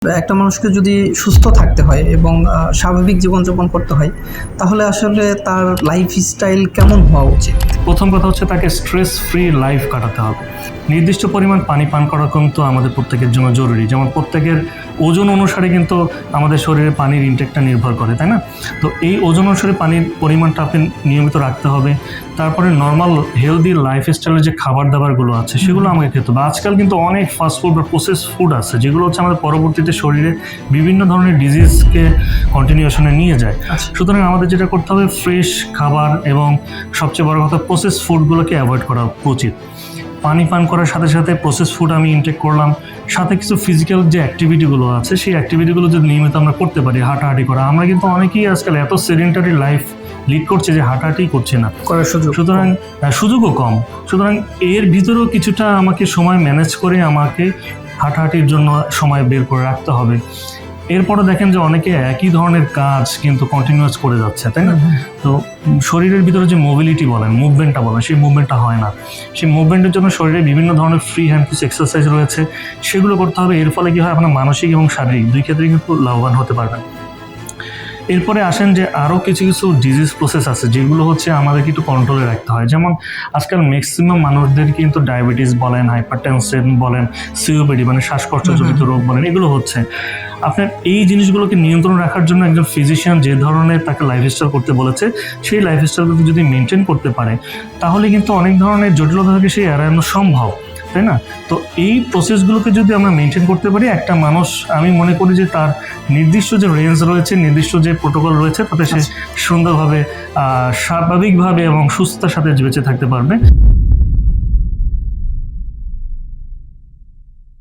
একটা মানুষকে যদি সুস্থ থাকতে হয় এবং স্বাভাবিক জীবনযাপন করতে হয়, তাহলে আসলে তার লাইফস্টাইল কেমন হওয়া উচিত? প্রথম কথা হচ্ছে তাকে স্ট্রেস ফ্রি লাইফ কাটাতে হবে। নির্দিষ্ট পরিমাণ পানি পান করা কিন্তু আমাদের প্রত্যেকের জন্য জরুরি। যেমন প্রত্যেকের ওজন অনুসারে কিন্তু আমাদের শরীরে পানির ইনটেকটা নির্ভর করে, তাই না? তো এই ওজন অনুসারে পানির পরিমাণটা আপনি নিয়মিত রাখতে হবে। তারপরে নর্মাল হেলদি লাইফস্টাইলের যে খাবার দাবারগুলো আছে সেগুলো আমাকে খেতে হবে। আজকাল কিন্তু অনেক ফাস্টফুড বা প্রসেস ফুড আছে যেগুলো হচ্ছে আমাদের পরবর্তীতে শরীরে বিভিন্ন ধরনের ডিজিজকে কন্টিনিউশনে নিয়ে যায়। সুতরাং আমাদের যেটা করতে হবে, ফ্রেশ খাবার এবং সবচেয়ে বড় কথা প্রসেস ফুডগুলোকে অ্যাভয়েড করা উচিত। পানি পান করার সাথে সাথে প্রসেস ফুড আমি ইনটেক করলাম, সাথে কিছু ফিজিক্যাল যে অ্যাক্টিভিটিগুলো আছে সেই অ্যাক্টিভিটিগুলো যদি নিয়মিত আমরা করতে পারি, হাঁটাহাঁটি করা। আমরা কিন্তু অনেকেই আজকাল এত সেডেন্টারি লাইফ লিড করছে যে হাঁটাহাঁটি করছে না, সুতরাং সুযোগও কম। সুতরাং এর ভিতরেও কিছুটা আমাকে সময় ম্যানেজ করে আমাকে হাঁটাহাঁটির জন্য সময় বের করে রাখতে হবে। এরপরে দেখেন যে অনেকে একই ধরনের কাজ কিন্তু কন্টিনিউয়াস করে যাচ্ছে, তাই না? তো শরীরের ভিতরে যে মোবিলিটি বলেন, মুভমেন্টটা বলেন, সেই মুভমেন্টটা হয় না। সেই মুভমেন্টের জন্য শরীরে বিভিন্ন ধরনের ফ্রি হ্যান্ড কিছু এক্সারসাইজ রয়েছে, সেগুলো করতে হবে। এর ফলে কী হয়, আপনার মানসিক এবং শারীরিক দুই ক্ষেত্রেই কিন্তু লাভবান হতে পারবেন। এরপরে আসেন যে আরও কিছু কিছু ডিজিজ প্রসেস আছে যেগুলো হচ্ছে আমাদেরকে একটু কন্ট্রোলে রাখতে হয়। যেমন আজকাল ম্যাক্সিমাম মানুষদের কিন্তু ডায়াবেটিস বলেন, হাইপারটেনশন বলেন, সিওপিডি মানে শ্বাসকষ্টজনিত রোগ বলেন, এগুলো হচ্ছে। আপনার এই জিনিসগুলোকে নিয়ন্ত্রণ রাখার জন্য একজন ফিজিশিয়ান যে ধরনের তাকে লাইফস্টাইল করতে বলেছে সেই লাইফস্টাইলগুলো যদি মেনটেন করতে পারে, তাহলে কিন্তু অনেক ধরনের জটিলতা থেকে সেই এড়ানো সম্ভব, তাই না? তো এই প্রসেসগুলোকে যদি আমরা মেনটেন করতে পারি, একটা মানুষ, আমি মনে করি যে তার নির্দিষ্ট যে রেঞ্জ রয়েছে, নির্দিষ্ট যে প্রোটোকল রয়েছে, তাতে সে সুন্দরভাবে স্বাভাবিকভাবে এবং সুস্থতার সাথে বেঁচে থাকতে পারবে।